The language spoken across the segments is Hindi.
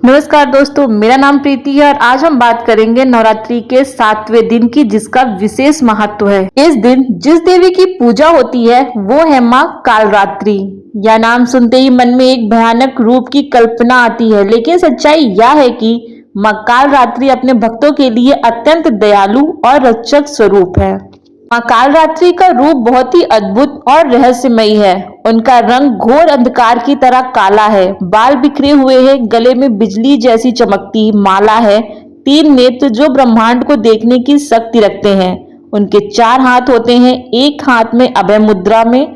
नमस्कार दोस्तों, मेरा नाम प्रीति है और आज हम बात करेंगे नवरात्रि के 7वें दिन की, जिसका विशेष महत्व है। इस दिन जिस देवी की पूजा होती है वो है माँ कालरात्रि। यह नाम सुनते ही मन में एक भयानक रूप की कल्पना आती है, लेकिन सच्चाई यह है कि माँ कालरात्रि अपने भक्तों के लिए अत्यंत दयालु और रक्षक स्वरूप है। माँ कालरात्रि का रूप बहुत ही अद्भुत और रहस्यमयी है। उनका रंग घोर अंधकार की तरह काला है, बाल बिखरे हुए हैं, गले में बिजली जैसी चमकती माला है, 3 नेत्र जो ब्रह्मांड को देखने की शक्ति रखते हैं। उनके 4 हाथ होते हैं, एक हाथ में अभय मुद्रा में,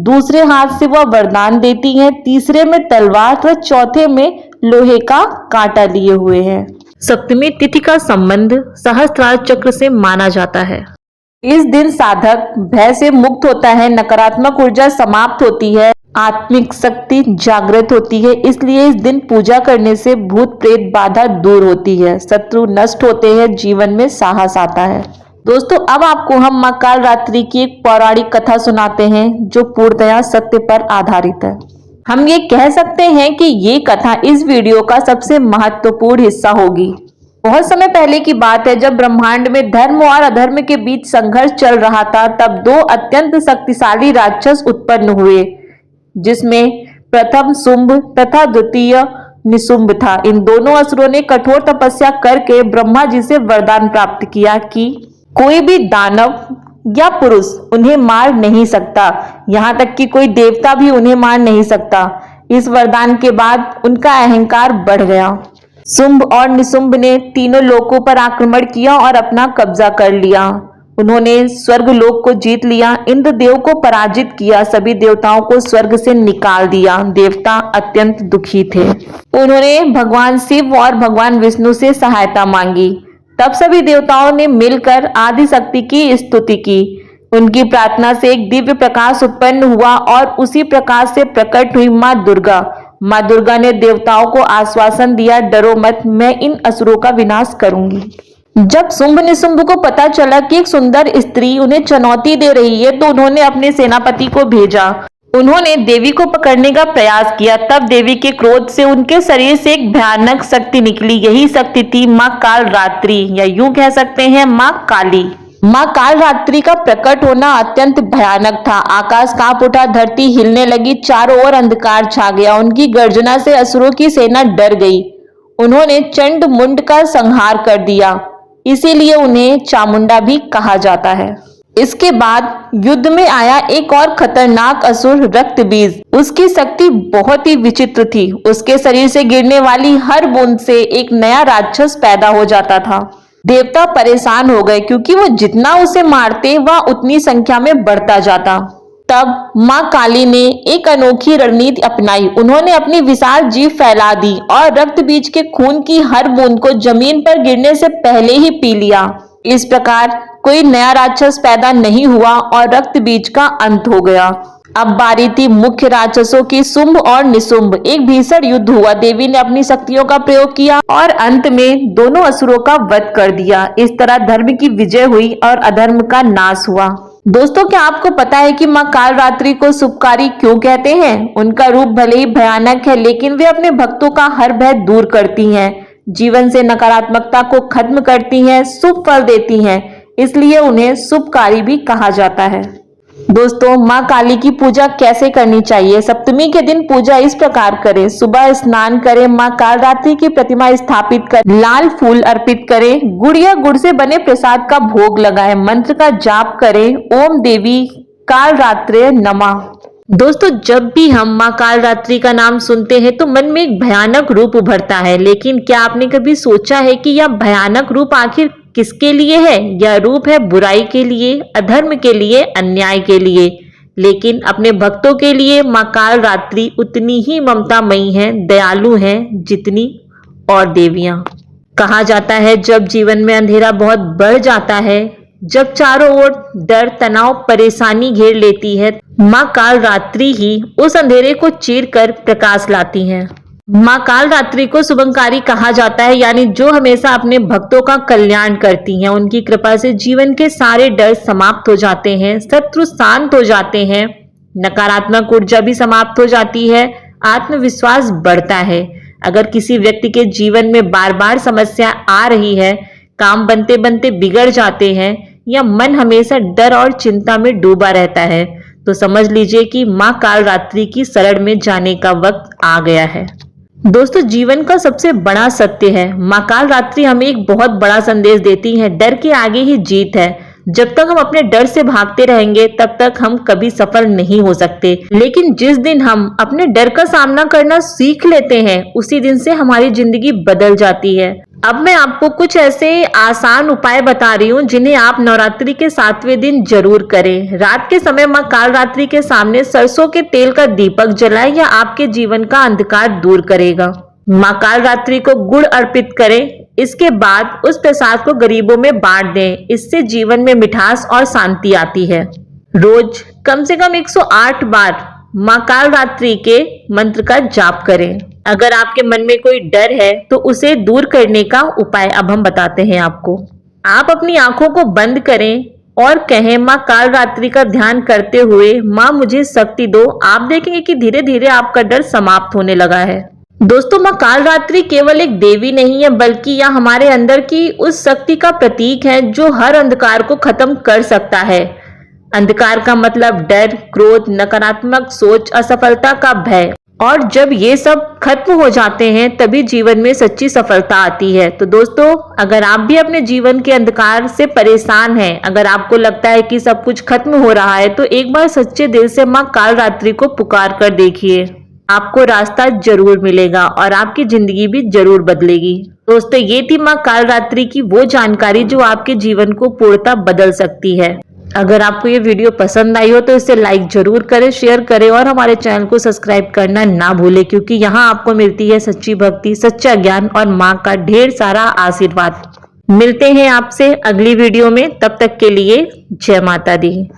दूसरे हाथ से वह वरदान देती हैं, तीसरे में तलवार व चौथे में लोहे का कांटा लिए हुए हैं। सप्तमी तिथि का संबंध सहस्त्रार चक्र से माना जाता है। इस दिन साधक भय से मुक्त होता है, नकारात्मक ऊर्जा समाप्त होती है, आत्मिक शक्ति जागृत होती है। इसलिए इस दिन पूजा करने से भूत प्रेत बाधा दूर होती है, शत्रु नष्ट होते हैं, जीवन में साहस आता है। दोस्तों, अब आपको हम माँ कालरात्रि की एक पौराणिक कथा सुनाते हैं जो पूर्णतया सत्य पर आधारित है। हम ये कह सकते हैं कि ये कथा इस वीडियो का सबसे महत्वपूर्ण हिस्सा होगी। बहुत समय पहले की बात है, जब ब्रह्मांड में धर्म और अधर्म के बीच संघर्ष चल रहा था, तब 2 अत्यंत शक्तिशाली राक्षस उत्पन्न हुए, जिसमें प्रथम शुंभ तथा द्वितीय निशुंभ था। इन दोनों असुरों ने कठोर तपस्या करके ब्रह्मा जी से वरदान प्राप्त किया कि कोई भी दानव या पुरुष उन्हें मार नहीं सकता, यहाँ तक कि कोई देवता भी उन्हें मार नहीं सकता। इस वरदान के बाद उनका अहंकार बढ़ गया। शुंभ और निशुंभ ने तीनों लोकों पर आक्रमण किया और अपना कब्जा कर लिया। उन्होंने स्वर्ग लोक को जीत लिया, इंद्रदेव को पराजित किया, सभी देवताओं को स्वर्ग से निकाल दिया। देवता अत्यंत दुखी थे। उन्होंने भगवान शिव और भगवान विष्णु से सहायता मांगी। तब सभी देवताओं ने मिलकर आदि शक्ति की स्तुति की। उनकी प्रार्थना से एक दिव्य प्रकाश उत्पन्न हुआ और उसी प्रकाश से प्रकट हुई माँ दुर्गा। माँ दुर्गा ने देवताओं को आश्वासन दिया, डरो मत, मैं इन असुरों का विनाश करूंगी। जब शुंभ निशुंभ को पता चला कि एक सुंदर स्त्री उन्हें चुनौती दे रही है, तो उन्होंने अपने सेनापति को भेजा। उन्होंने देवी को पकड़ने का प्रयास किया। तब देवी के क्रोध से उनके शरीर से एक भयानक शक्ति निकली। यही शक्ति थी माँ कालरात्रि, या यूं कह सकते हैं माँ काली। माँ कालरात्रि का प्रकट होना अत्यंत भयानक था। आकाश कांप उठा, धरती हिलने लगी, चारों ओर अंधकार छा गया। उनकी गर्जना से असुरों की सेना डर गई। उन्होंने चंड मुंड का संहार कर दिया, इसीलिए उन्हें चामुंडा भी कहा जाता है। इसके बाद युद्ध में आया एक और खतरनाक असुर रक्तबीज। उसकी शक्ति बहुत ही विचित्र थी। उसके शरीर से गिरने वाली हर बूंद से एक नया राक्षस पैदा हो जाता था। देवता परेशान हो गए, क्योंकि वो जितना उसे मारते वह उतनी संख्या में बढ़ता जाता। तब माँ काली ने एक अनोखी रणनीति अपनाई। उन्होंने अपनी विशाल जीभ फैला दी और रक्त बीज के खून की हर बूंद को जमीन पर गिरने से पहले ही पी लिया। इस प्रकार कोई नया राक्षस पैदा नहीं हुआ और रक्त बीज का अंत हो गया। अब बारी थी मुख्य राक्षसों की, शुंभ और निशुंभ। एक भीषण युद्ध हुआ। देवी ने अपनी शक्तियों का प्रयोग किया और अंत में दोनों असुरों का वध कर दिया। इस तरह धर्म की विजय हुई और अधर्म का नाश हुआ। दोस्तों, क्या आपको पता है कि माँ कालरात्रि को शुभकारी क्यों कहते हैं? उनका रूप भले ही भयानक है, लेकिन वे अपने भक्तों का हर भय दूर करती हैं, जीवन से नकारात्मकता को खत्म करती हैं, शुभ फल देती हैं। इसलिए उन्हें शुभकारी भी कहा जाता है। दोस्तों, माँ काली की पूजा कैसे करनी चाहिए? सप्तमी के दिन पूजा इस प्रकार करें। सुबह स्नान करें, माँ कालरात्रि की प्रतिमा स्थापित कर लाल फूल अर्पित करें, गुड़ या गुड़ से बने प्रसाद का भोग लगाएं, मंत्र का जाप करें, ओम देवी कालरात्रे नमः। दोस्तों, जब भी हम माँ कालरात्रि का नाम सुनते हैं तो मन में एक भयानक रूप उभरता है, लेकिन क्या आपने कभी सोचा है कि यह भयानक रूप आखिर किसके लिए है? यह रूप है बुराई के लिए, अधर्म के लिए, अन्याय के लिए। लेकिन अपने भक्तों के लिए माँ कालरात्रि उतनी ही ममतामयी है, दयालु है जितनी और देवियां। कहा जाता है, जब जीवन में अंधेरा बहुत बढ़ जाता है, जब चारों ओर डर, तनाव, परेशानी घेर लेती है, माँ कालरात्रि ही उस अंधेरे को चीरकर प्रकाश लाती हैं। माँ कालरात्रि को शुभंकारी कहा जाता है, यानी जो हमेशा अपने भक्तों का कल्याण करती हैं। उनकी कृपा से जीवन के सारे डर समाप्त हो जाते हैं, शत्रु शांत हो जाते हैं, नकारात्मक ऊर्जा भी समाप्त हो जाती है, आत्मविश्वास बढ़ता है। अगर किसी व्यक्ति के जीवन में बार बार समस्या आ रही है, काम बनते बनते बिगड़ जाते हैं या मन हमेशा डर और चिंता में डूबा रहता है, तो समझ लीजिए कि मां कालरात्रि की शरण में जाने का वक्त आ गया है। दोस्तों, जीवन का सबसे बड़ा सत्य है, मां कालरात्रि हमें एक बहुत बड़ा संदेश देती है, डर के आगे ही जीत है। जब तक हम अपने डर से भागते रहेंगे तब तक हम कभी सफल नहीं हो सकते, लेकिन जिस दिन हम अपने डर का सामना करना सीख लेते हैं उसी दिन से हमारी जिंदगी बदल जाती है। अब मैं आपको कुछ ऐसे आसान उपाय बता रही हूँ जिन्हें आप नवरात्रि के 7वें दिन जरूर करें। रात के समय मां कालरात्रि के सामने सरसों के तेल का दीपक जलाएं, या आपके जीवन का अंधकार दूर करेगा। मां कालरात्रि को गुड़ अर्पित करें, इसके बाद उस प्रसाद को गरीबों में बांट दें। इससे जीवन में मिठास और शांति आती है। रोज कम से कम 108 बार मां कालरात्रि के मंत्र का जाप करें। अगर आपके मन में कोई डर है तो उसे दूर करने का उपाय अब हम बताते हैं आपको। आप अपनी आंखों को बंद करें और कहें, मां कालरात्रि का ध्यान करते हुए, मां मुझे शक्ति दो। आप देखेंगे कि धीरे धीरे आपका डर समाप्त होने लगा है। दोस्तों, मां कालरात्रि केवल एक देवी नहीं है, बल्कि यह हमारे अंदर की उस शक्ति का प्रतीक है जो हर अंधकार को खत्म कर सकता है। अंधकार का मतलब डर, क्रोध, नकारात्मक सोच, असफलता का भय, और जब ये सब खत्म हो जाते हैं तभी जीवन में सच्ची सफलता आती है। तो दोस्तों, अगर आप भी अपने जीवन के अंधकार से परेशान हैं, अगर आपको लगता है कि सब कुछ खत्म हो रहा है, तो एक बार सच्चे दिल से मां कालरात्रि को पुकार कर देखिए। आपको रास्ता जरूर मिलेगा और आपकी जिंदगी भी जरूर बदलेगी। दोस्तों, ये थी मां कालरात्रि की वो जानकारी जो आपके जीवन को पूर्णतः बदल सकती है। अगर आपको ये वीडियो पसंद आई हो तो इसे लाइक जरूर करें, शेयर करें और हमारे चैनल को सब्सक्राइब करना ना भूलें, क्योंकि यहाँ आपको मिलती है सच्ची भक्ति, सच्चा ज्ञान और माँ का ढेर सारा आशीर्वाद। मिलते हैं आपसे अगली वीडियो में, तब तक के लिए जय माता दी।